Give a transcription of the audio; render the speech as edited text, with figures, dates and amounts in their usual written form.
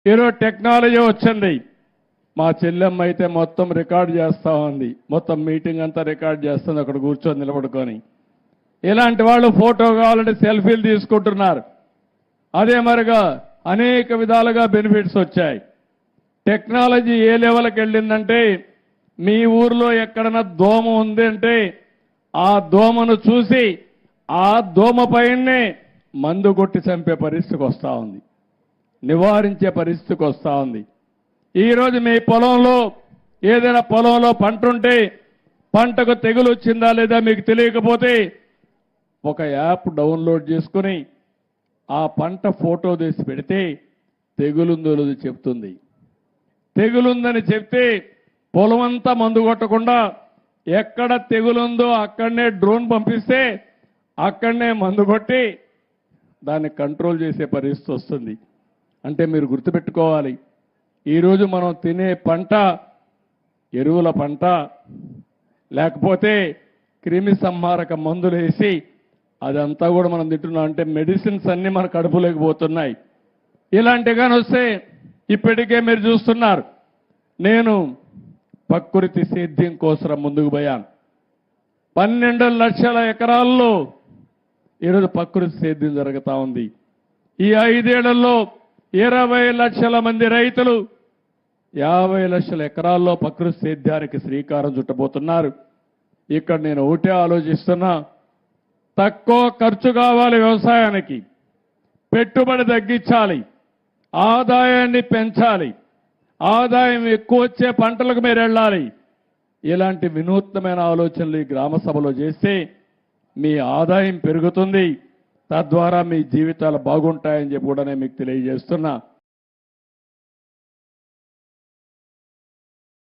ఈరోజు టెక్నాలజీ వచ్చింది. మా చెల్లెమ్మ అయితే మొత్తం రికార్డ్ చేస్తా ఉంది, మొత్తం మీటింగ్ అంతా రికార్డ్ చేస్తుంది అక్కడ కూర్చొని నిలబడుకొని. ఇలాంటి వాళ్ళు ఫోటో కావాలంటే సెల్ఫీలు తీసుకుంటున్నారు. అదే మరిగా అనేక విధాలుగా బెనిఫిట్స్ వచ్చాయి. టెక్నాలజీ ఏ లెవెల్కి వెళ్ళిందంటే మీ ఊర్లో ఎక్కడన్నా దోమ ఉంది అంటే ఆ దోమను చూసి ఆ దోమ పైనే మందు కొట్టి చంపే పరిస్థితికి వస్తూ ఉంది, నివారించే పరిస్థితికి వస్తూ ఉంది. ఈరోజు మీ పొలంలో ఏదైనా పొలంలో పంట ఉంటే పంటకు తెగులు వచ్చిందా లేదా మీకు తెలియకపోతే ఒక యాప్ డౌన్లోడ్ చేసుకుని ఆ పంట ఫోటో తీసి పెడితే తెగులుందో లేదో చెప్తుంది. తెగులుందని చెప్తే పొలమంతా మందు కొట్టకుండా ఎక్కడ తెగులుందో అక్కడనే డ్రోన్ పంపిస్తే అక్కడనే మందు కొట్టి దాన్ని కంట్రోల్ చేసే పరిస్థితి వస్తుంది. అంటే మీరు గుర్తుపెట్టుకోవాలి, ఈరోజు మనం తినే పంట ఎరువుల పంట, లేకపోతే క్రిమి సంహారక మందులు వేసి అదంతా కూడా మనం తింటున్నాం. అంటే మెడిసిన్స్ అన్నీ మన కడుపులోకి పోతున్నాయి. ఇలాంటిగాని వస్తే ఇప్పటికే మీరు చూస్తున్నారు, నేను ప్రకృతి సేద్యం కోసం ముందుకు పోయాను. 12 లక్షల ఎకరాల్లో ఈరోజు ప్రకృతి సేద్యం జరుగుతూ ఉంది. ఈ 5 ఏళ్లలో 20 లక్షల మంది రైతులు 50 లక్షల ఎకరాల్లో ప్రకృతి సేద్యానికి శ్రీకారం చుట్టబోతున్నారు. ఇక్కడ నేను ఒకటే ఆలోచిస్తున్నా, తక్కువ ఖర్చు కావాలి వ్యవసాయానికి, పెట్టుబడి తగ్గించాలి, ఆదాయాన్ని పెంచాలి, ఆదాయం ఎక్కువ వచ్చే పంటలకు మీరు వెళ్ళాలి. ఇలాంటి వినూత్నమైన ఆలోచనలు ఈ గ్రామ సభలో చేస్తే మీ ఆదాయం పెరుగుతుంది, తద్వారా మీ జీవితాలు బాగుంటాయని చెప్పి కూడా నేను మీకు తెలియజేస్తున్నా.